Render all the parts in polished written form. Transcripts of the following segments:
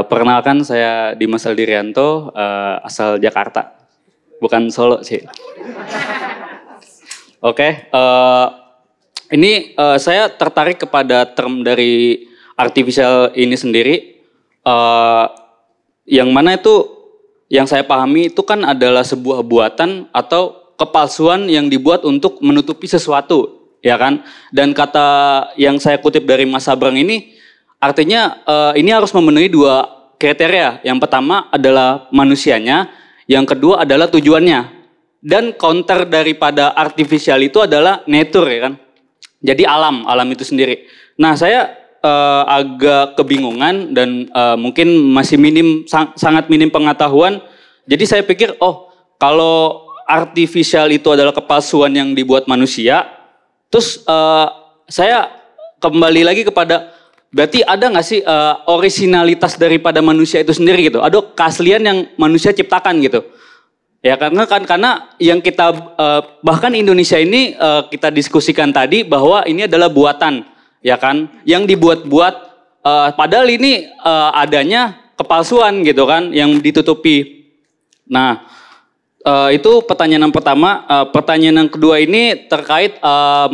Perkenalkan saya Dimas Aldirianto, asal Jakarta, bukan Solo sih. Oke, ini saya tertarik kepada term dari artificial ini sendiri, yang mana itu yang saya pahami itu kan adalah sebuah buatan atau kepalsuan yang dibuat untuk menutupi sesuatu, ya kan? Dan kata yang saya kutip dari Mas Sabrang ini, artinya ini harus memenuhi dua kriteria. Yang pertama adalah manusianya, yang kedua adalah tujuannya. Dan counter daripada artificial itu adalah nature, ya kan? Jadi alam itu sendiri. Nah, saya agak kebingungan dan mungkin masih sangat minim pengetahuan. Jadi saya pikir, kalau artificial itu adalah kepalsuan yang dibuat manusia, terus saya kembali lagi kepada, berarti ada nggak sih originalitas daripada manusia itu sendiri gitu? Ada keaslian yang manusia ciptakan gitu? Ya karena yang kita bahkan Indonesia ini kita diskusikan tadi bahwa ini adalah buatan, ya kan? Yang dibuat-buat, padahal ini adanya kepalsuan gitu kan, yang ditutupi. Nah, itu pertanyaan yang pertama. Pertanyaan yang kedua ini terkait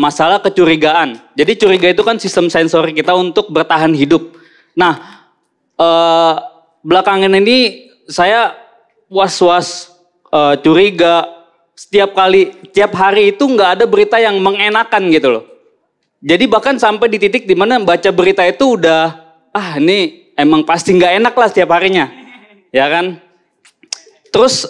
masalah kecurigaan. Jadi curiga itu kan sistem sensori kita untuk bertahan hidup. Nah, belakangan ini saya was-was, curiga, tiap hari itu nggak ada berita yang mengenakan gitu loh. Jadi bahkan sampai di titik dimana baca berita itu udah, ini emang pasti nggak enak lah setiap harinya, ya kan? Terus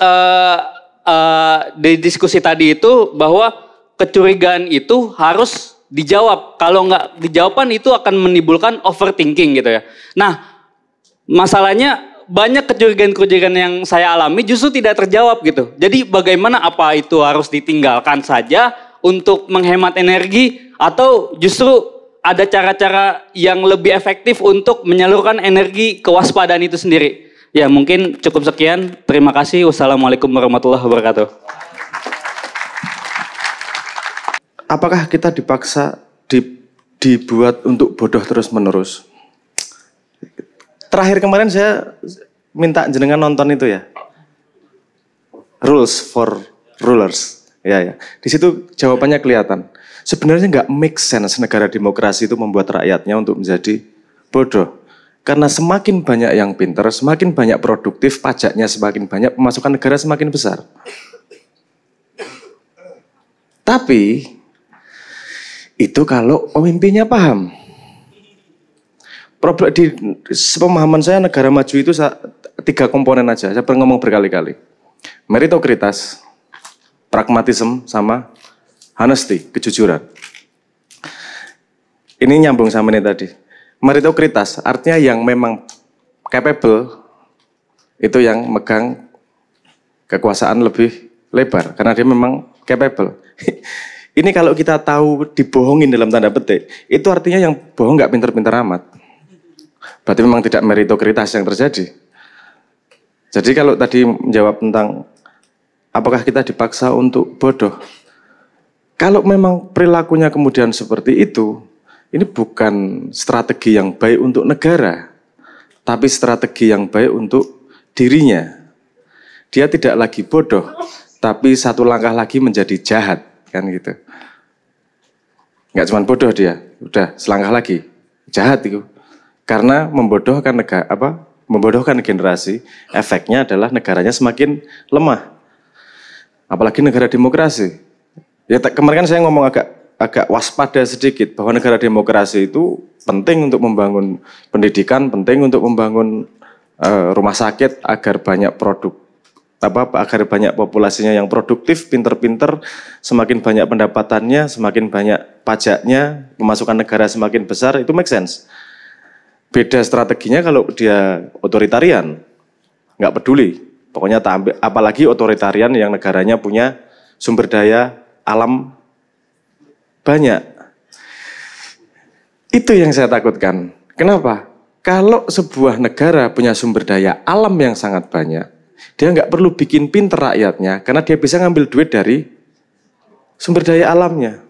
di diskusi tadi itu bahwa kecurigaan itu harus dijawab. Kalau nggak dijawabkan itu akan menimbulkan overthinking gitu ya. Nah, masalahnya banyak kecurigaan-kecurigaan yang saya alami justru tidak terjawab gitu. Jadi bagaimana, apa itu harus ditinggalkan saja untuk menghemat energi atau justru ada cara-cara yang lebih efektif untuk menyalurkan energi kewaspadaan itu sendiri. Ya mungkin cukup sekian. Terima kasih. Wassalamualaikum warahmatullahi wabarakatuh. Apakah kita dipaksa dibuat untuk bodoh terus menerus? Terakhir kemarin saya minta jenengan nonton itu ya, Rules for Rulers. Ya. Di situ jawabannya kelihatan. Sebenarnya nggak make sense negara demokrasi itu membuat rakyatnya untuk menjadi bodoh. Karena semakin banyak yang pintar, semakin banyak produktif, pajaknya semakin banyak, pemasukan negara semakin besar. Tapi itu kalau pemimpinnya paham. Problem di pemahaman saya negara maju itu 3 komponen aja. Saya pernah ngomong berkali-kali. Meritokratis, pragmatisme, sama honesty, kejujuran. Ini nyambung sama ini tadi. Meritokratis artinya yang memang capable itu yang megang kekuasaan lebih lebar karena dia memang capable. Ini kalau kita tahu dibohongin dalam tanda petik, itu artinya yang bohong nggak pinter-pinter amat. Berarti memang tidak meritokratis yang terjadi. Jadi kalau tadi menjawab tentang apakah kita dipaksa untuk bodoh, kalau memang perilakunya kemudian seperti itu, ini bukan strategi yang baik untuk negara, tapi strategi yang baik untuk dirinya. Dia tidak lagi bodoh, tapi satu langkah lagi menjadi jahat, kan gitu. Nggak cuma bodoh dia, udah selangkah lagi, jahat itu. Karena membodohkan generasi, efeknya adalah negaranya semakin lemah. Apalagi negara demokrasi. Ya kemarin kan saya ngomong agak waspada sedikit bahwa negara demokrasi itu penting untuk membangun pendidikan, penting untuk membangun rumah sakit agar banyak agar banyak populasinya yang produktif, pinter-pinter, semakin banyak pendapatannya, semakin banyak pajaknya, pemasukan negara semakin besar, itu make sense. Beda strateginya kalau dia otoritarian, nggak peduli. Pokoknya apalagi otoritarian yang negaranya punya sumber daya alam banyak. Itu yang saya takutkan. Kenapa? Kalau sebuah negara punya sumber daya alam yang sangat banyak, dia nggak perlu bikin pinter rakyatnya, karena dia bisa ngambil duit dari sumber daya alamnya.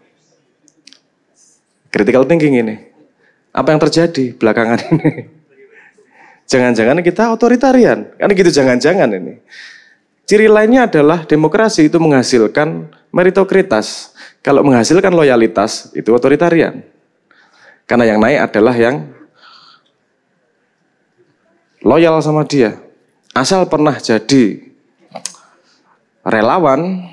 Critical thinking ini. Apa yang terjadi belakangan ini? Jangan-jangan kita otoritarian. Kan gitu jangan-jangan ini. Ciri lainnya adalah demokrasi itu menghasilkan meritokratis. Kalau menghasilkan loyalitas itu otoritarian. Karena yang naik adalah yang loyal sama dia. Asal pernah jadi relawan,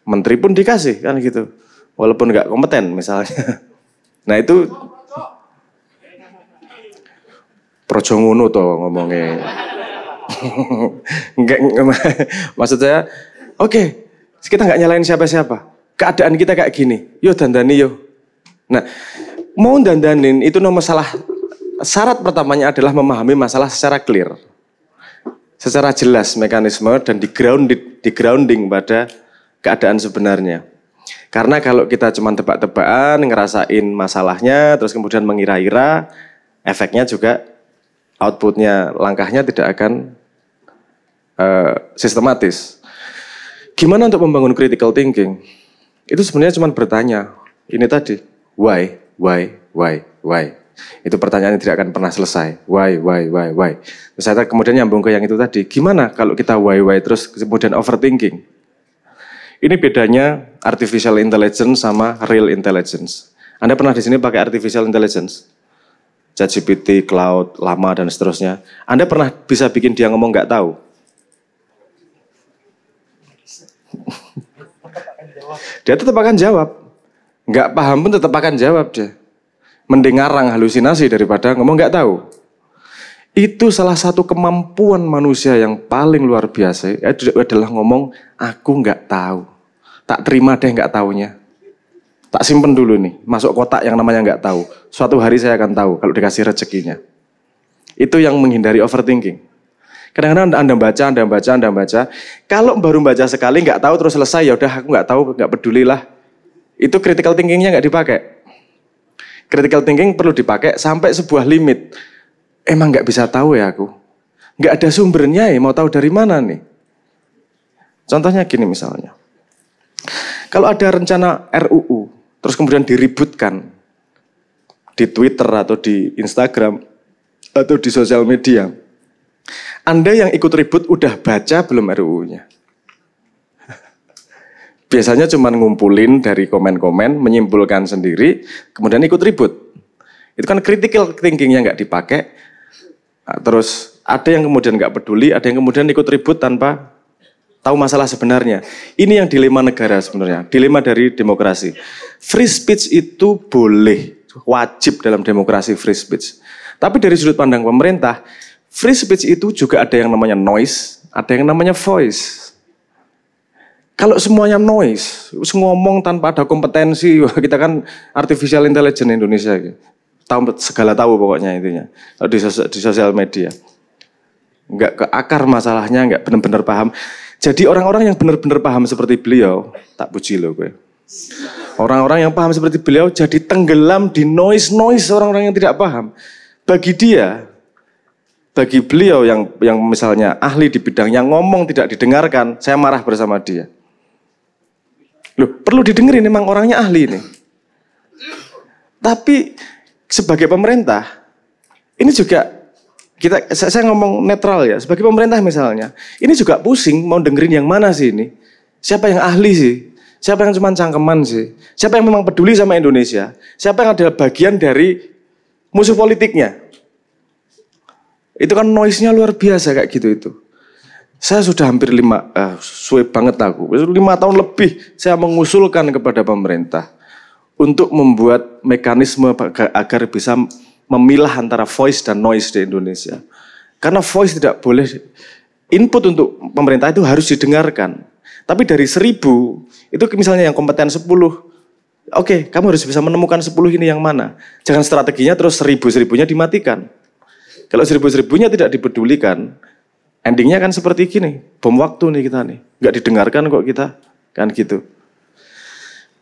menteri pun dikasih kan gitu. Walaupun nggak kompeten misalnya. Nah itu projo ngono toh ngomongnya. Enggak, maksud saya, oke, kita nggak nyalain siapa-siapa. Keadaan kita kayak gini, yo dandani yo. Nah, mau dandanin itu masalah. Syarat pertamanya adalah memahami masalah secara clear, secara jelas mekanisme dan di grounding pada keadaan sebenarnya. Karena kalau kita cuma tebak-tebakan, ngerasain masalahnya, terus kemudian mengira-ira, efeknya juga outputnya, langkahnya tidak akan sistematis. Gimana untuk membangun critical thinking? Itu sebenarnya cuma bertanya, ini tadi, why? Itu pertanyaan yang tidak akan pernah selesai. Why? Terus saya kemudian nyambung ke yang itu tadi. Gimana kalau kita why terus kemudian overthinking? Ini bedanya artificial intelligence sama real intelligence. Anda pernah di sini pakai artificial intelligence? ChatGPT, Cloud, Llama dan seterusnya. Anda pernah bisa bikin dia ngomong nggak tahu? Dia tetap akan jawab. Nggak paham pun tetap akan jawab dia. Mending ngarang halusinasi daripada ngomong nggak tahu. Itu salah satu kemampuan manusia yang paling luar biasa adalah ngomong aku nggak tahu. Tak terima deh nggak taunya. Tak simpen dulu nih, masuk kotak yang namanya nggak tahu. Suatu hari saya akan tahu kalau dikasih rezekinya. Itu yang menghindari overthinking. Kadang-kadang Anda baca. Kalau baru baca sekali nggak tahu terus selesai, ya udah aku nggak tahu, nggak pedulilah. Itu critical thinkingnya nggak dipakai. Critical thinking perlu dipakai sampai sebuah limit. Emang nggak bisa tahu ya aku. Nggak ada sumbernya ya, mau tahu dari mana nih. Contohnya gini misalnya. Kalau ada rencana RUU, terus kemudian diributkan di Twitter atau di Instagram atau di sosial media. Anda yang ikut ribut udah baca belum RUU-nya? Biasanya cuma ngumpulin dari komen-komen, menyimpulkan sendiri, kemudian ikut ribut. Itu kan critical thinking-nya nggak dipakai. Terus ada yang kemudian nggak peduli, ada yang kemudian ikut ribut tanpa tahu masalah sebenarnya. Ini yang dilema negara sebenarnya, dilema dari demokrasi. Free speech itu boleh, wajib dalam demokrasi free speech. Tapi dari sudut pandang pemerintah, free speech itu juga ada yang namanya noise, ada yang namanya voice. Kalau semuanya noise, ngomong tanpa ada kompetensi, kita kan artificial intelligence Indonesia. Tahu segala tahu pokoknya intinya di sosial media. Enggak ke akar masalahnya, enggak benar-benar paham. Jadi orang-orang yang benar-benar paham seperti beliau, tak puji loh gue. Orang-orang yang paham seperti beliau jadi tenggelam di noise orang-orang yang tidak paham. Bagi dia, bagi beliau yang misalnya ahli di bidangnya ngomong tidak didengarkan, saya marah bersama dia. Loh, perlu didengerin memang orangnya ahli ini. Tapi sebagai pemerintah, ini juga saya ngomong netral ya, sebagai pemerintah misalnya, ini juga pusing mau dengerin yang mana sih ini? Siapa yang ahli sih? Siapa yang cuma cangkeman sih? Siapa yang memang peduli sama Indonesia? Siapa yang adalah bagian dari musuh politiknya? Itu kan noise-nya luar biasa kayak gitu itu. Saya sudah hampir 5 tahun lebih saya mengusulkan kepada pemerintah untuk membuat mekanisme agar bisa memilah antara voice dan noise di Indonesia. Karena voice tidak boleh, input untuk pemerintah itu harus didengarkan. Tapi dari 1000, itu misalnya yang kompeten 10, oke, kamu harus bisa menemukan 10 ini yang mana. Jangan strateginya terus 1000-1000-nya dimatikan. Kalau 1000-1000-nya tidak dipedulikan, endingnya kan seperti gini, bom waktu nih kita nih. Nggak didengarkan kok kita, kan gitu.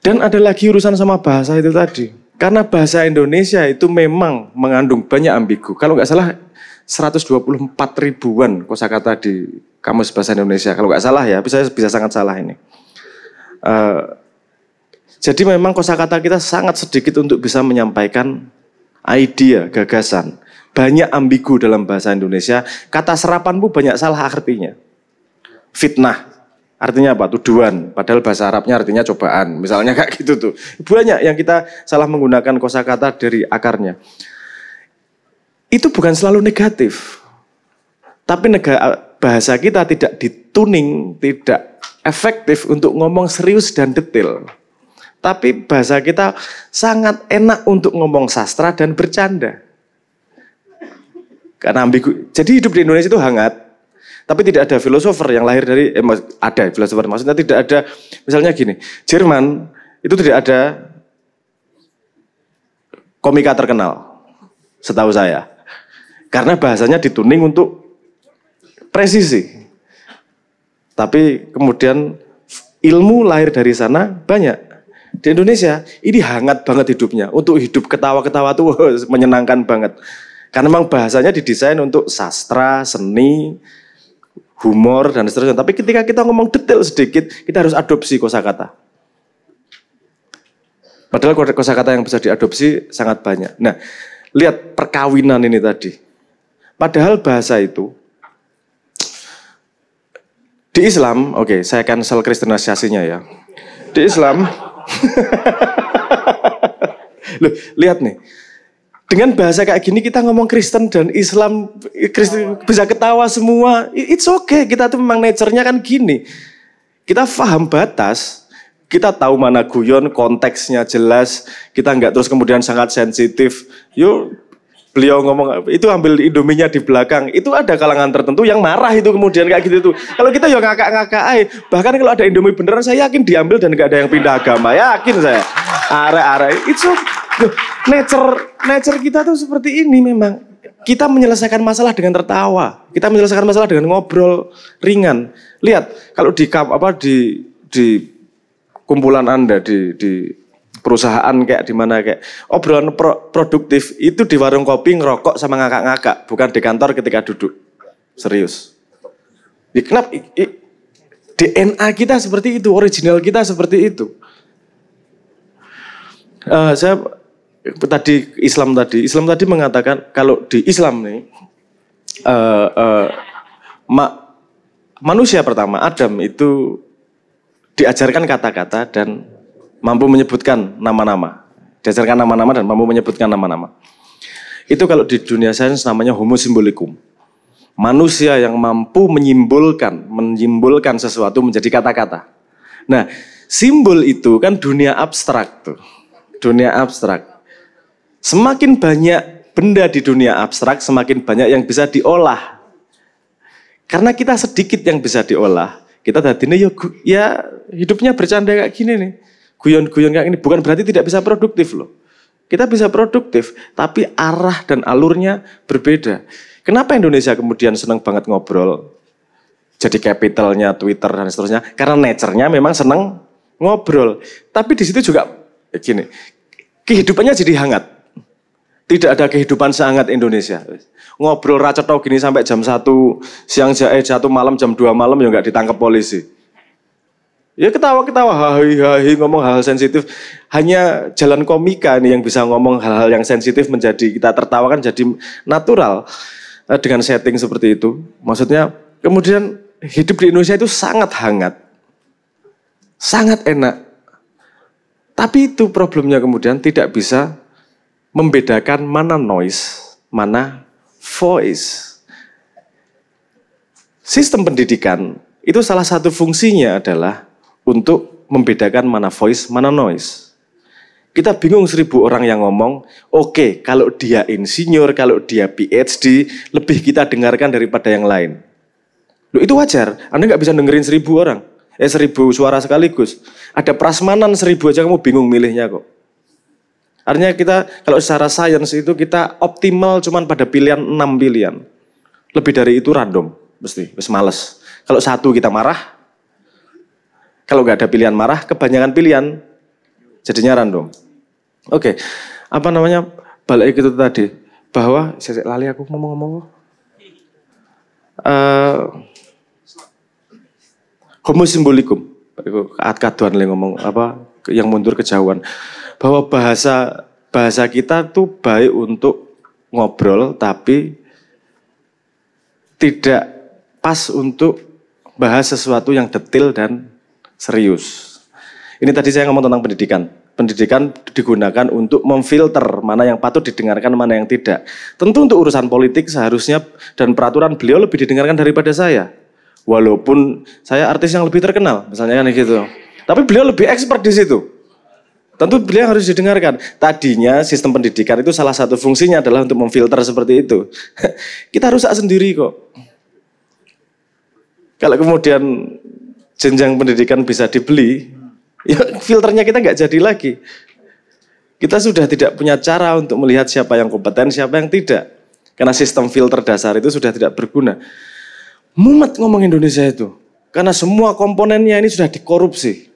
Dan ada lagi urusan sama bahasa itu tadi. Karena bahasa Indonesia itu memang mengandung banyak ambigu. Kalau nggak salah 124 ribuan kosakata di Kamus Bahasa Indonesia. Kalau nggak salah ya, bisa sangat salah ini. Jadi memang kosakata kita sangat sedikit untuk bisa menyampaikan ide, gagasan. banyak ambigu dalam bahasa Indonesia. Kata serapan pun banyak salah artinya. Fitnah, artinya apa? Tuduhan. Padahal bahasa Arabnya artinya cobaan. Misalnya kayak gitu tuh. Banyak yang kita salah menggunakan kosakata dari akarnya. Itu bukan selalu negatif. Tapi bahasa kita tidak dituning, tidak efektif untuk ngomong serius dan detail. Tapi bahasa kita sangat enak untuk ngomong sastra dan bercanda. Karena ambigu. Jadi hidup di Indonesia itu hangat. Tapi tidak ada filosofer yang lahir dari, ada filosofer. Maksudnya tidak ada, misalnya gini. Jerman itu tidak ada komika terkenal. Setahu saya. Karena bahasanya dituning untuk presisi. Tapi kemudian ilmu lahir dari sana banyak. Di Indonesia ini hangat banget hidupnya. Untuk hidup ketawa-ketawa tuh menyenangkan banget. Karena memang bahasanya didesain untuk sastra, seni, humor dan seterusnya. Tapi ketika kita ngomong detail sedikit, kita harus adopsi kosakata. Padahal kosakata yang bisa diadopsi sangat banyak. Nah, lihat perkawinan ini tadi. Padahal bahasa itu di Islam, oke, saya cancel kristenisasinya ya. Di Islam loh, lihat nih. Dengan bahasa kayak gini kita ngomong Kristen dan Islam bisa ketawa semua. It's okay, kita tuh memang nature-nya kan gini. Kita paham batas, kita tahu mana guyon, konteksnya jelas, kita nggak terus kemudian sangat sensitif. Yuk, beliau ngomong itu ambil Indominya di belakang. Itu ada kalangan tertentu yang marah itu kemudian kayak gitu tuh. Kalau kita ya ngakak-ngakak aja. Bahkan kalau ada Indomie beneran saya yakin diambil dan nggak ada yang pindah agama. Yakin saya. Are-are. Itu nature kita tuh seperti ini memang. Kita menyelesaikan masalah dengan tertawa. Kita menyelesaikan masalah dengan ngobrol ringan. Lihat kalau di kumpulan Anda di perusahaan kayak di mana kayak obrolan produktif itu di warung kopi ngerokok sama ngakak-ngakak, bukan di kantor ketika duduk serius. Kenapa? DNA kita seperti itu, original kita seperti itu. Saya Islam tadi mengatakan kalau di Islam nih manusia pertama Adam itu diajarkan kata-kata dan mampu menyebutkan nama-nama. Diajarkan nama-nama dan mampu menyebutkan nama-nama. Itu kalau di dunia sains namanya homo symbolicum. Manusia yang mampu menyimbolkan sesuatu menjadi kata-kata. Nah, simbol itu kan dunia abstrak tuh. Dunia abstrak. Semakin banyak benda di dunia abstrak, semakin banyak yang bisa diolah. Karena kita sedikit yang bisa diolah, kita tadinya ya hidupnya bercanda kayak gini nih. Guyon-guyon kayak ini bukan berarti tidak bisa produktif loh. Kita bisa produktif, tapi arah dan alurnya berbeda. Kenapa Indonesia kemudian senang banget ngobrol? Jadi capitalnya Twitter dan seterusnya. Karena nature-nya memang senang ngobrol. Tapi di situ juga gini, kehidupannya jadi hangat. Tidak ada kehidupan sehangat Indonesia. Ngobrol racetau gini sampai jam 1 siang, 1 malam, jam 2 malam ya nggak ditangkap polisi. Ya ketawa-ketawa, hahi ngomong hal-hal sensitif. Hanya jalan komika nih yang bisa ngomong hal-hal yang sensitif menjadi kita tertawa kan jadi natural dengan setting seperti itu. Maksudnya kemudian hidup di Indonesia itu sangat hangat, sangat enak. Tapi itu problemnya kemudian tidak bisa membedakan mana noise, mana voice. Sistem pendidikan itu salah satu fungsinya adalah untuk membedakan mana voice, mana noise. Kita bingung 1000 orang yang ngomong, oke, kalau dia insinyur, kalau dia PhD, lebih kita dengarkan daripada yang lain. Loh, itu wajar, Anda nggak bisa dengerin 1000 orang, 1000 suara sekaligus. Ada prasmanan 1000 aja kamu bingung milihnya kok. Artinya kita, kalau secara sains itu kita optimal cuman pada pilihan 6 pilihan. Lebih dari itu random, mesti, males. Kalau 1 kita marah, kalau nggak ada pilihan marah, kebanyakan pilihan jadinya random. Oke, balik itu tadi bahwa saya lali aku ngomong-ngomong. Homo symbolicum, kaduan ngomong apa yang mundur kejauhan. Bahwa bahasa kita tuh baik untuk ngobrol tapi tidak pas untuk bahas sesuatu yang detail dan serius. Ini tadi saya ngomong tentang pendidikan. Pendidikan digunakan untuk memfilter mana yang patut didengarkan, mana yang tidak. Tentu untuk urusan politik seharusnya dan peraturan beliau lebih didengarkan daripada saya. Walaupun saya artis yang lebih terkenal, misalnya kan gitu. Tapi beliau lebih expert di situ. Tentu beliau harus didengarkan. Tadinya sistem pendidikan itu salah satu fungsinya adalah untuk memfilter seperti itu. Kita rusak sendiri kok. Kalau kemudian jenjang pendidikan bisa dibeli, ya filternya kita nggak jadi lagi. Kita sudah tidak punya cara untuk melihat siapa yang kompeten, siapa yang tidak. Karena sistem filter dasar itu sudah tidak berguna. Mumet ngomong Indonesia itu. Karena semua komponennya ini sudah dikorupsi.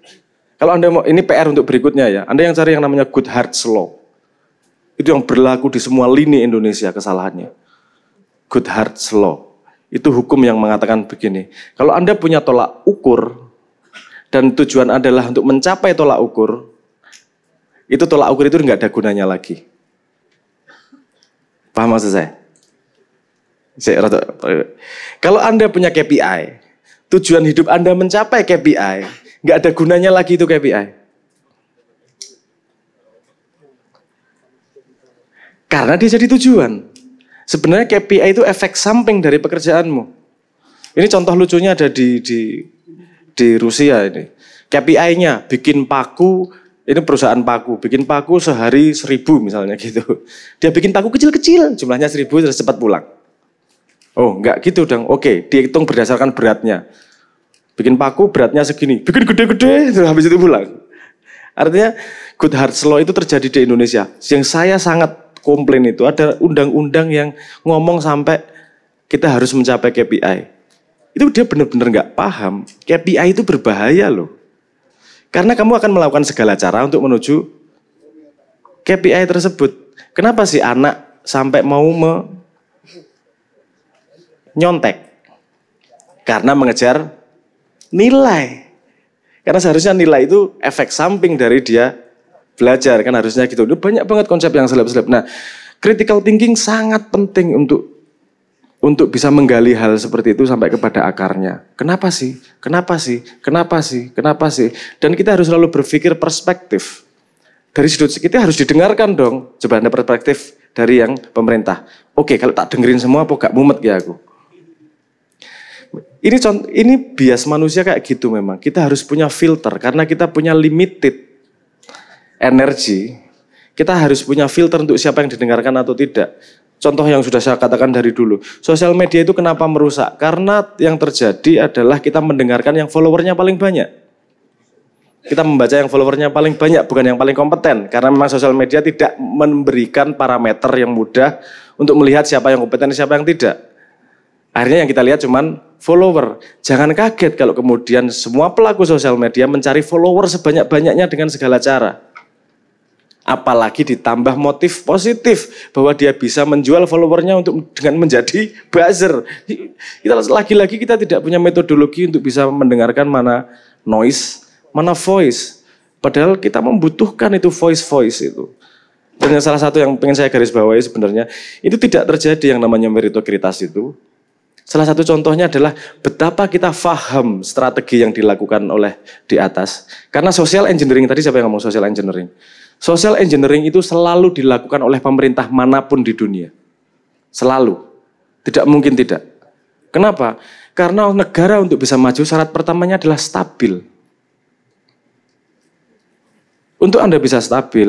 Kalau Anda mau, ini PR untuk berikutnya ya. Anda yang cari yang namanya Goodhart's Law. Itu yang berlaku di semua lini Indonesia kesalahannya. Goodhart's Law. Itu hukum yang mengatakan begini. Kalau Anda punya tolak ukur, dan tujuan adalah untuk mencapai tolak ukur, itu tolak ukur itu nggak ada gunanya lagi. Paham maksud saya? Kalau Anda punya KPI, tujuan hidup Anda mencapai KPI, nggak ada gunanya lagi itu KPI. Karena dia jadi tujuan. Sebenarnya KPI itu efek samping dari pekerjaanmu. Ini contoh lucunya ada di Rusia ini. KPI-nya bikin paku, ini perusahaan paku, bikin paku sehari 1000 misalnya gitu. Dia bikin paku kecil-kecil, jumlahnya 1000 terus cepat pulang. Oh, enggak gitu dong. Oke, dihitung berdasarkan beratnya. Bikin paku beratnya segini, bikin gede-gede terus habis itu pulang. Artinya Goodhart's Law itu terjadi di Indonesia. Yang saya sangat komplain itu ada undang-undang yang ngomong sampai kita harus mencapai KPI. Itu dia benar-benar nggak paham. KPI itu berbahaya loh. Karena kamu akan melakukan segala cara untuk menuju KPI tersebut. Kenapa sih anak sampai mau nyontek? Karena mengejar nilai. Karena seharusnya nilai itu efek samping dari dia belajar, kan harusnya gitu. Banyak banget konsep yang seleb-seleb. Nah, critical thinking sangat penting untuk bisa menggali hal seperti itu sampai kepada akarnya. Kenapa sih? Kenapa sih? Kenapa sih? Kenapa sih? Dan kita harus selalu berpikir perspektif. Dari sudut kita harus didengarkan dong. Coba Anda perspektif dari yang pemerintah. Oke, kalau tak dengerin semua apa gak mumet ya aku? Ini bias manusia kayak gitu memang. Kita harus punya filter karena kita punya limited energi. Kita harus punya filter untuk siapa yang didengarkan atau tidak. Contoh yang sudah saya katakan dari dulu. Sosial media itu kenapa merusak? Karena yang terjadi adalah kita mendengarkan yang followernya paling banyak. Kita membaca yang followernya paling banyak, bukan yang paling kompeten. Karena memang sosial media tidak memberikan parameter yang mudah untuk melihat siapa yang kompeten, siapa yang tidak. Akhirnya yang kita lihat cuman follower. Jangan kaget kalau kemudian semua pelaku sosial media mencari follower sebanyak-banyaknya dengan segala cara. Apalagi ditambah motif positif bahwa dia bisa menjual followernya dengan menjadi buzzer. Lagi-lagi kita tidak punya metodologi untuk bisa mendengarkan mana noise, mana voice. Padahal kita membutuhkan itu voice itu. Dan salah satu yang pengen saya garis bawahi sebenarnya, itu tidak terjadi yang namanya meritokratis itu. Salah satu contohnya adalah betapa kita paham strategi yang dilakukan oleh di atas. Karena social engineering, tadi siapa yang ngomong social engineering? Social engineering itu selalu dilakukan oleh pemerintah manapun di dunia. Selalu. Tidak mungkin tidak. Kenapa? Karena negara untuk bisa maju syarat pertamanya adalah stabil. Untuk Anda bisa stabil,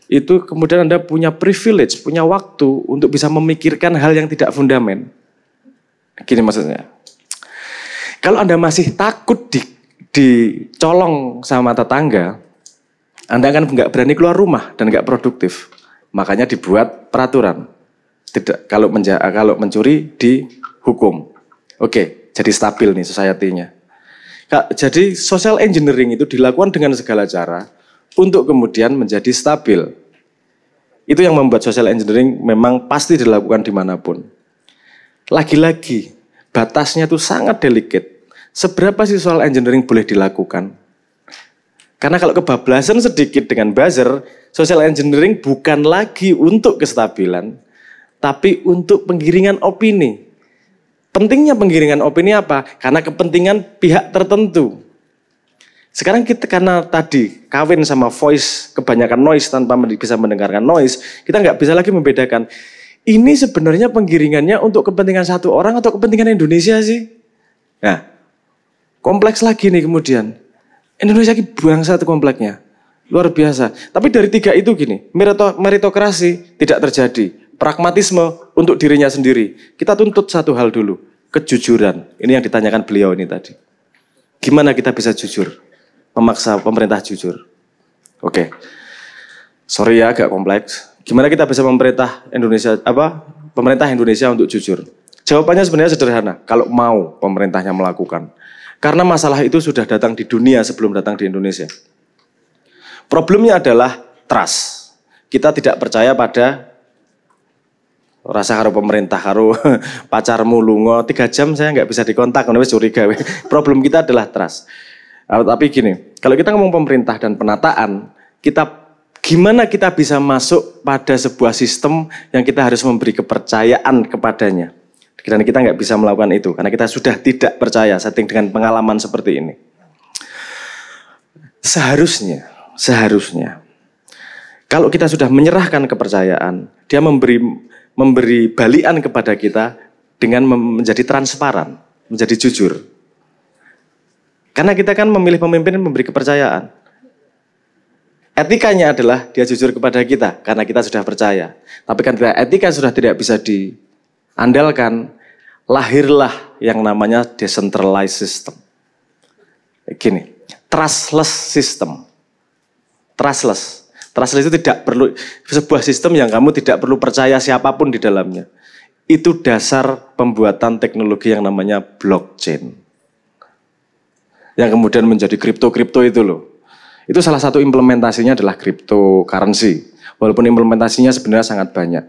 itu kemudian Anda punya privilege, punya waktu untuk bisa memikirkan hal yang tidak fundamen. Gini maksudnya. Kalau Anda masih takut dicolong sama tetangga, Anda kan nggak berani keluar rumah dan nggak produktif. Makanya dibuat peraturan. Tidak, kalau mencuri dihukum. Oke, jadi stabil nih society-nya. Jadi social engineering itu dilakukan dengan segala cara untuk kemudian menjadi stabil. Itu yang membuat social engineering memang pasti dilakukan dimanapun. Lagi-lagi, batasnya itu sangat delicate. Seberapa sih social engineering boleh dilakukan? Karena kalau kebablasan sedikit dengan buzzer, social engineering bukan lagi untuk kestabilan, tapi untuk penggiringan opini. Pentingnya penggiringan opini apa? Karena kepentingan pihak tertentu. Sekarang kita karena tadi kawin sama voice, kebanyakan noise tanpa bisa mendengarkan noise, kita nggak bisa lagi membedakan. Ini sebenarnya penggiringannya untuk kepentingan satu orang atau kepentingan Indonesia sih? Nah, kompleks lagi nih kemudian. Indonesia ini bangsa itu kompleksnya. Luar biasa. Tapi dari tiga itu gini, meritokrasi tidak terjadi. Pragmatisme untuk dirinya sendiri. Kita tuntut satu hal dulu, kejujuran. Ini yang ditanyakan beliau ini tadi. Gimana kita bisa jujur? Memaksa pemerintah jujur. Oke. Sorry ya agak kompleks. Gimana kita bisa pemerintah Indonesia untuk jujur? Jawabannya sebenarnya sederhana, kalau mau pemerintahnya melakukan. Karena masalah itu sudah datang di dunia sebelum datang di Indonesia. Problemnya adalah trust. Kita tidak percaya pada rasa karo pemerintah, karo pacarmu lungo 3 jam saya nggak bisa dikontak, wis curiga. Problem kita adalah trust. Tapi gini, kalau kita ngomong pemerintah dan penataan, gimana kita bisa masuk pada sebuah sistem yang kita harus memberi kepercayaan kepadanya. Dan kita nggak bisa melakukan itu, karena kita sudah tidak percaya setting dengan pengalaman seperti ini. Seharusnya, kalau kita sudah menyerahkan kepercayaan, dia memberi balian kepada kita dengan menjadi transparan, menjadi jujur. Karena kita kan memilih pemimpin yang memberi kepercayaan. Etikanya adalah dia jujur kepada kita karena kita sudah percaya. Tapi kan etika sudah tidak bisa diandalkan, lahirlah yang namanya decentralized system. Gini, trustless system. Trustless itu tidak perlu, sebuah sistem yang kamu tidak perlu percaya siapapun di dalamnya. Itu dasar pembuatan teknologi yang namanya blockchain. Yang kemudian menjadi kripto itu loh. Itu salah satu implementasinya adalah cryptocurrency. Walaupun implementasinya sebenarnya sangat banyak.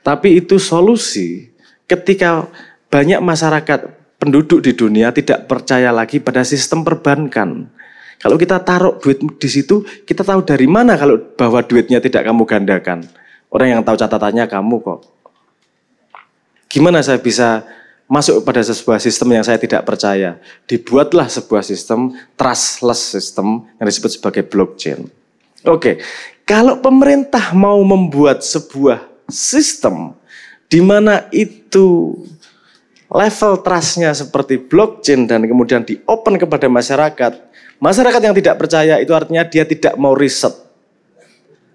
Tapi itu solusi ketika banyak masyarakat penduduk di dunia tidak percaya lagi pada sistem perbankan. Kalau kita taruh duit di situ, kita tahu dari mana kalau bahwa duitnya tidak kamu gandakan. Orang yang tahu catatannya kamu kok. Gimana saya bisa masuk pada sebuah sistem yang saya tidak percaya? Dibuatlah sebuah sistem, trustless system yang disebut sebagai blockchain. Oke, kalau pemerintah mau membuat sebuah sistem di mana itu level trustnya seperti blockchain dan kemudian di-open kepada masyarakat, masyarakat yang tidak percaya itu artinya dia tidak mau riset.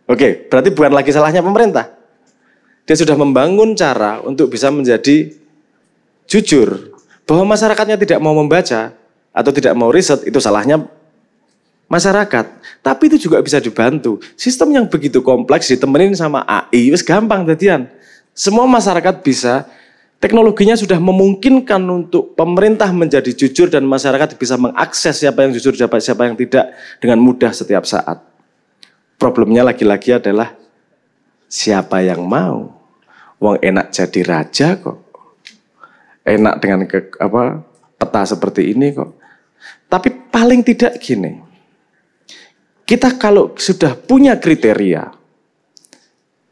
Oke, berarti bukan lagi salahnya pemerintah. Dia sudah membangun cara untuk bisa menjadi jujur. Bahwa masyarakatnya tidak mau membaca atau tidak mau riset, itu salahnya masyarakat. Tapi itu juga bisa dibantu. Sistem yang begitu kompleks ditemenin sama AI, wis gampang jadian. Semua masyarakat bisa, teknologinya sudah memungkinkan untuk pemerintah menjadi jujur dan masyarakat bisa mengakses siapa yang jujur, siapa yang tidak dengan mudah setiap saat. Problemnya lagi-lagi adalah siapa yang mau? Wong enak jadi raja kok. Enak dengan peta seperti ini kok. Tapi paling tidak gini. Kita kalau sudah punya kriteria.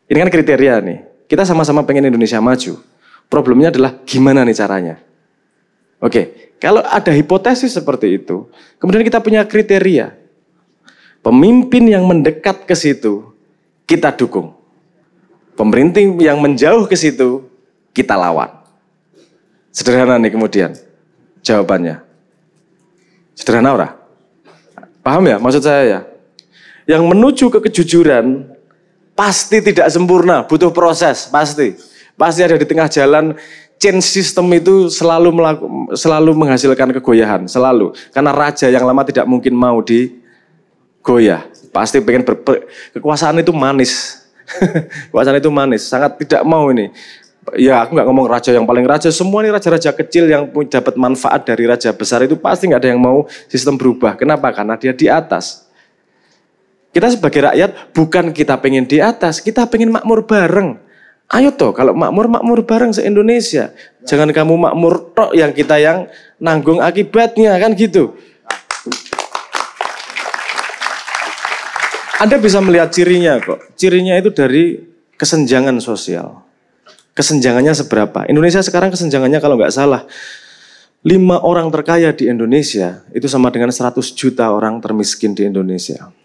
Ini kan kriteria nih. Kita sama-sama pengen Indonesia maju. Problemnya adalah gimana nih caranya. Oke, kalau ada hipotesis seperti itu, kemudian kita punya kriteria. Pemimpin yang mendekat ke situ, kita dukung. Pemerintah yang menjauh ke situ, kita lawan. Sederhana nih kemudian jawabannya. Sederhana ora? Paham ya maksud saya ya? Yang menuju ke kejujuran pasti tidak sempurna, butuh proses, pasti. Pasti ada di tengah jalan, change system itu selalu menghasilkan kegoyahan, selalu. Karena raja yang lama tidak mungkin mau digoyah. Pasti pengen kekuasaan itu manis. Kekuasaan itu manis, sangat tidak mau ini. Ya aku nggak ngomong raja yang paling raja, semua ini raja-raja kecil yang dapat manfaat dari raja besar itu pasti nggak ada yang mau sistem berubah. Kenapa? Karena dia di atas. Kita sebagai rakyat bukan kita pengen di atas, kita pengen makmur bareng. Ayo toh kalau makmur bareng se-Indonesia. Jangan kamu makmur tok yang kita yang nanggung akibatnya kan gitu. Anda bisa melihat cirinya kok. Cirinya itu dari kesenjangan sosial. Kesenjangannya seberapa? Indonesia sekarang kesenjangannya kalau nggak salah 5 orang terkaya di Indonesia itu sama dengan 100 juta orang termiskin di Indonesia.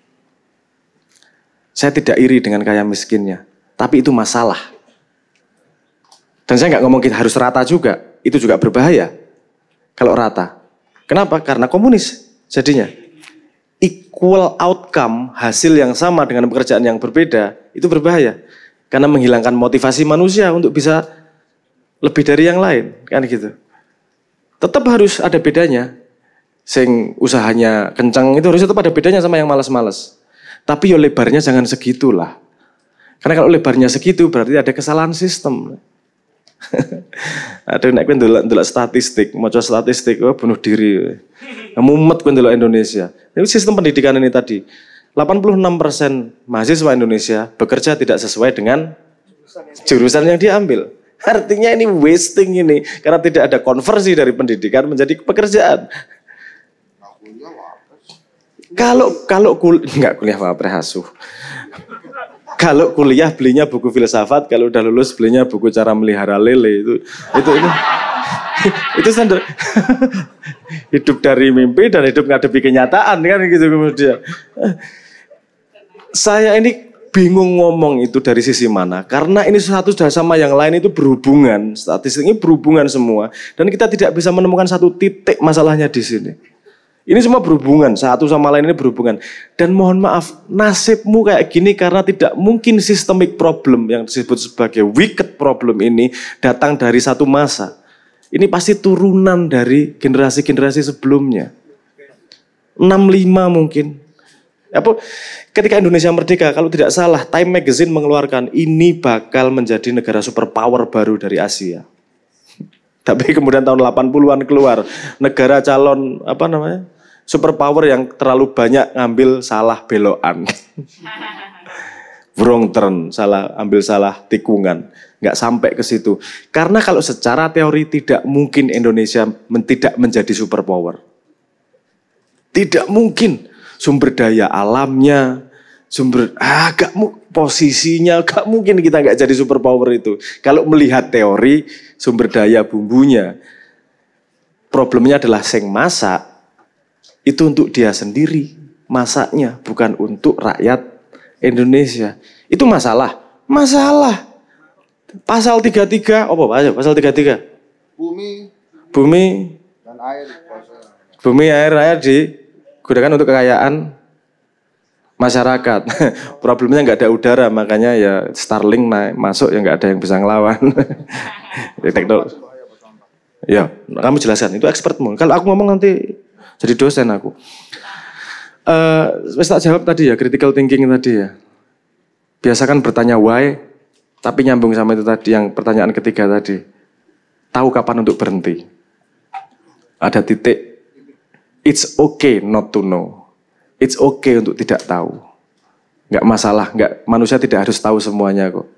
Saya tidak iri dengan kaya miskinnya, tapi itu masalah. Dan saya nggak ngomong kita harus rata juga, itu juga berbahaya kalau rata. Kenapa? Karena komunis jadinya. Equal outcome, hasil yang sama dengan pekerjaan yang berbeda, itu berbahaya. Karena menghilangkan motivasi manusia untuk bisa lebih dari yang lain, kan gitu. Tetap harus ada bedanya. Sing usahanya kencang itu harus tetap ada bedanya sama yang malas-malas. Tapi yo lebarnya jangan segitulah. Karena kalau lebarnya segitu berarti ada kesalahan sistem. Ada nek kowe ndelok statistik, maca statistik bunuh diri. Mumet kowe ndelok Indonesia. Ini sistem pendidikan ini tadi. 86% mahasiswa Indonesia bekerja tidak sesuai dengan jurusan yang diambil. Artinya ini wasting ini. Karena tidak ada konversi dari pendidikan menjadi pekerjaan. Kalau kuliah Asuh. Kalau kuliah belinya buku filsafat, kalau udah lulus belinya buku cara melihara lele itu standar. Hidup dari mimpi dan hidup ngadepi kenyataan kan gitu kemudian. Saya ini bingung ngomong itu dari sisi mana. Karena ini satu sama yang lain itu berhubungan. Statistik ini berhubungan semua. Dan kita tidak bisa menemukan satu titik masalahnya di sini. Ini semua berhubungan. Satu sama lain ini berhubungan. Dan mohon maaf, nasibmu kayak gini karena tidak mungkin systemic problem yang disebut sebagai wicked problem ini datang dari satu masa. Ini pasti turunan dari generasi-generasi sebelumnya. 65 mungkin. Ketika Indonesia merdeka, kalau tidak salah, Time Magazine mengeluarkan ini bakal menjadi negara superpower baru dari Asia. Tapi kemudian tahun 80-an keluar negara calon superpower yang terlalu banyak ngambil salah belokan. Wrong turn, ambil salah tikungan. Nggak sampai ke situ. Karena kalau secara teori tidak mungkin Indonesia tidak menjadi superpower. Tidak mungkin. Sumber daya alamnya, posisinya, gak mungkin kita gak jadi superpower itu. Kalau melihat teori, sumber daya bumbunya, problemnya adalah sing masak, itu untuk dia sendiri, masaknya, bukan untuk rakyat Indonesia. Itu masalah. Pasal 33, apa aja? Pasal 33? Bumi dan air. Bumi, air digunakan untuk kekayaan masyarakat. Problemnya nggak ada udara, makanya ya Starlink masuk ya nggak ada yang bisa ngelawan. Teknologi. Ya, kamu jelaskan. Itu expertmu. Kalau aku ngomong nanti jadi dosen aku. Wes tak jawab tadi ya, critical thinking tadi ya. Biasakan bertanya why, tapi nyambung sama itu tadi yang pertanyaan ketiga tadi. Tahu kapan untuk berhenti. Ada titik. It's okay not to know. It's okay untuk tidak tahu. Nggak masalah, manusia tidak harus tahu semuanya kok.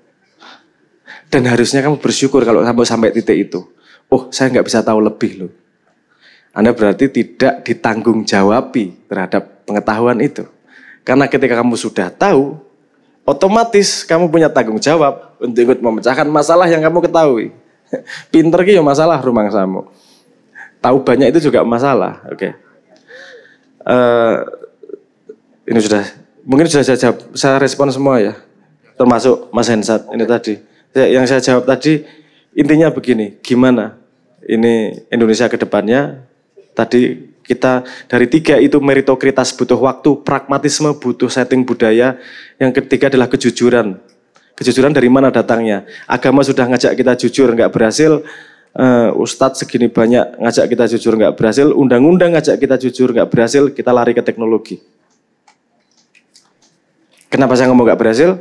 Dan harusnya kamu bersyukur kalau sampai titik itu. Oh, saya nggak bisa tahu lebih loh. Anda berarti tidak ditanggung jawabi terhadap pengetahuan itu. Karena ketika kamu sudah tahu, otomatis kamu punya tanggung jawab untuk ikut memecahkan masalah yang kamu ketahui. Pinter ki ya masalah rumangsamu. Tahu banyak itu juga masalah. Oke. Ini mungkin sudah saya jawab, saya respon semua ya, termasuk Mas Hensat ini tadi. Yang saya jawab tadi intinya begini, gimana ini Indonesia ke depannya? Tadi kita dari 3 itu meritokratis butuh waktu, pragmatisme butuh setting budaya, yang ketiga adalah kejujuran. Kejujuran dari mana datangnya? Agama sudah ngajak kita jujur, nggak berhasil. Ustadz segini banyak ngajak kita jujur nggak berhasil, undang-undang ngajak kita jujur nggak berhasil, kita lari ke teknologi. Kenapa saya ngomong nggak berhasil?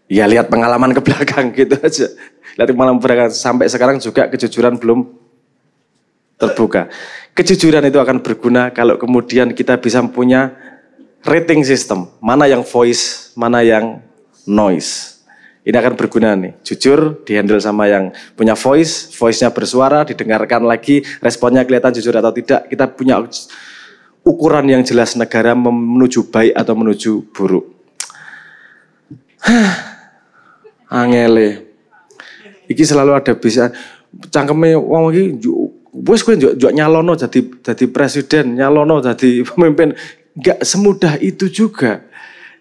Ya lihat pengalaman ke belakang gitu aja. Lihat pengalaman belakang sampai sekarang juga kejujuran belum terbuka. Kejujuran itu akan berguna kalau kemudian kita bisa punya rating system, mana yang voice, mana yang noise. Ini akan berguna nih, jujur dihandle sama yang punya voice-nya bersuara, didengarkan lagi, responnya kelihatan jujur atau tidak. Kita punya ukuran yang jelas negara menuju baik atau menuju buruk. Angele. Iki selalu ada bisa cangkeme wong iki wis kowe njuk nyalono jadi presiden, nyalono jadi pemimpin. Enggak semudah itu juga.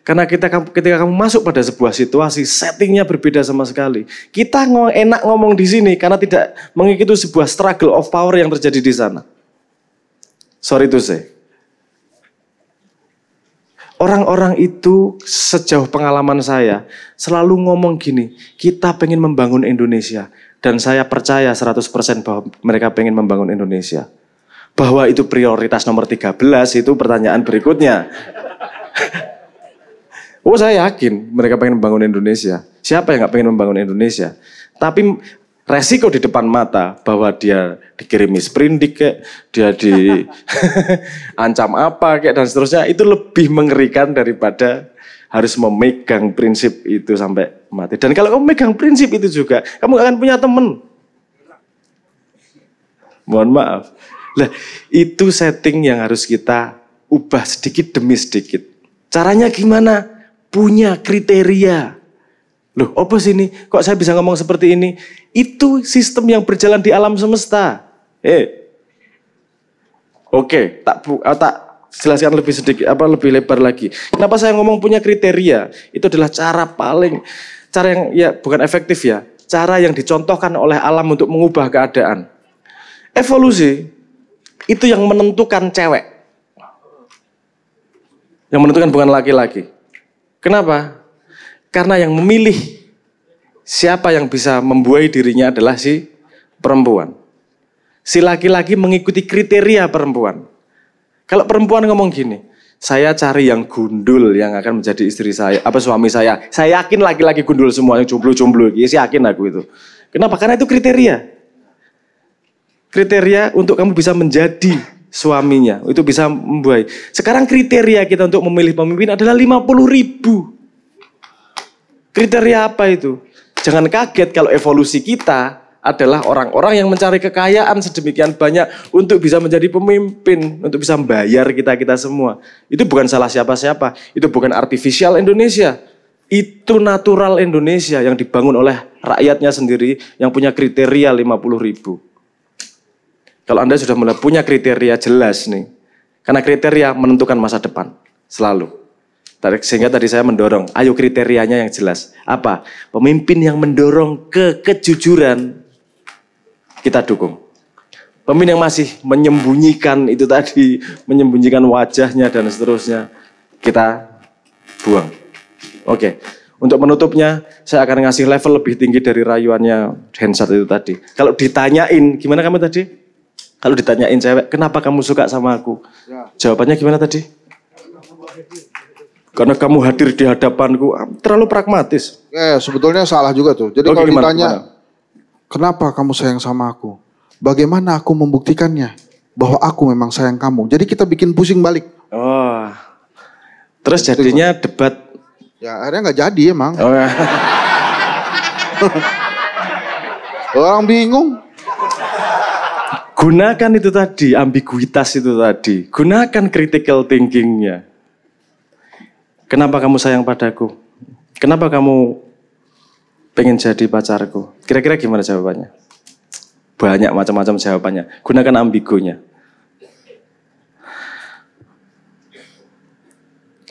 Karena ketika kamu masuk pada sebuah situasi, settingnya berbeda sama sekali. Kita enak ngomong di sini karena tidak mengikuti sebuah struggle of power yang terjadi di sana. Sorry to say. Orang-orang itu sejauh pengalaman saya selalu ngomong gini, kita pengen membangun Indonesia. Dan saya percaya 100% bahwa mereka pengen membangun Indonesia. Bahwa itu prioritas nomor 13 itu pertanyaan berikutnya. Oh saya yakin mereka pengen membangun Indonesia. Siapa yang gak pengen membangun Indonesia? Tapi resiko di depan mata bahwa dia dikirimi sprindik kayak, dia diancam apa kayak dan seterusnya. Itu lebih mengerikan daripada harus memegang prinsip itu sampai mati. Dan kalau kamu memegang prinsip itu juga, kamu gak akan punya teman. Mohon maaf. Lah, itu setting yang harus kita ubah sedikit demi sedikit. Caranya gimana? Punya kriteria. Loh, apa sih ini? Kok saya bisa ngomong seperti ini? Itu sistem yang berjalan di alam semesta. Oke, tak jelaskan lebih sedikit, lebih lebar lagi. Kenapa saya ngomong punya kriteria? Itu adalah cara yang ya bukan efektif ya. Cara yang dicontohkan oleh alam untuk mengubah keadaan. Evolusi itu yang menentukan cewek. Yang menentukan bukan laki-laki. Kenapa? Karena yang memilih siapa yang bisa membuai dirinya adalah si perempuan. Si laki-laki mengikuti kriteria perempuan. Kalau perempuan ngomong gini, saya cari yang gundul yang akan menjadi istri saya, suami saya. Saya yakin laki-laki gundul semua, yang jomblo-jomblo, saya yakin aku itu. Kenapa? Karena itu kriteria. Kriteria untuk kamu bisa menjadi suaminya, itu bisa membuai. Sekarang kriteria kita untuk memilih pemimpin adalah 50.000. Kriteria apa itu? Jangan kaget kalau evolusi kita adalah orang-orang yang mencari kekayaan sedemikian banyak untuk bisa menjadi pemimpin, untuk bisa membayar kita semua. Itu bukan salah siapa-siapa, itu bukan artificial Indonesia. Itu natural Indonesia yang dibangun oleh rakyatnya sendiri yang punya kriteria 50.000. Kalau Anda sudah mulai punya kriteria jelas nih, karena kriteria menentukan masa depan, selalu. Sehingga tadi saya mendorong, ayo kriterianya yang jelas. Apa? Pemimpin yang mendorong kejujuran, kita dukung. Pemimpin yang masih menyembunyikan itu tadi, menyembunyikan wajahnya dan seterusnya, kita buang. Oke, untuk menutupnya, saya akan ngasih level lebih tinggi dari rayuannya Hensat itu tadi. Kalau ditanyain, gimana kamu tadi? Kalau ditanyain cewek, kenapa kamu suka sama aku? Ya. Jawabannya gimana tadi? Karena kamu hadir di hadapanku, terlalu pragmatis. Sebetulnya salah juga tuh. Jadi kalau ditanya, kenapa kamu sayang sama aku? Bagaimana aku membuktikannya? Bahwa aku memang sayang kamu. Jadi kita bikin pusing balik. Oh, terus jadinya debat. Ya akhirnya nggak jadi emang. Oh, ya. Orang bingung. Gunakan itu tadi, ambiguitas itu tadi. Gunakan critical thinking-nya. Kenapa kamu sayang padaku? Kenapa kamu pengen jadi pacarku? Kira-kira gimana jawabannya? Banyak macam-macam jawabannya. Gunakan ambigunya.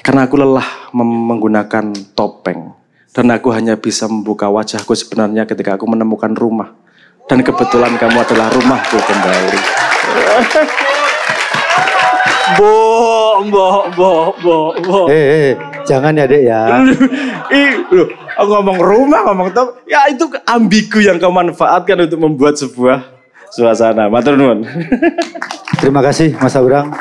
Karena aku lelah menggunakan topeng. Dan aku hanya bisa membuka wajahku sebenarnya ketika aku menemukan rumah. Dan kebetulan kamu adalah rumahku kembali. Bo. Jangan ya dek ya. Loh, ngomong rumah, ngomong top. Ya itu ambigu yang kau manfaatkan untuk membuat sebuah suasana. Matur nuwun. Terima kasih Mas Abrang.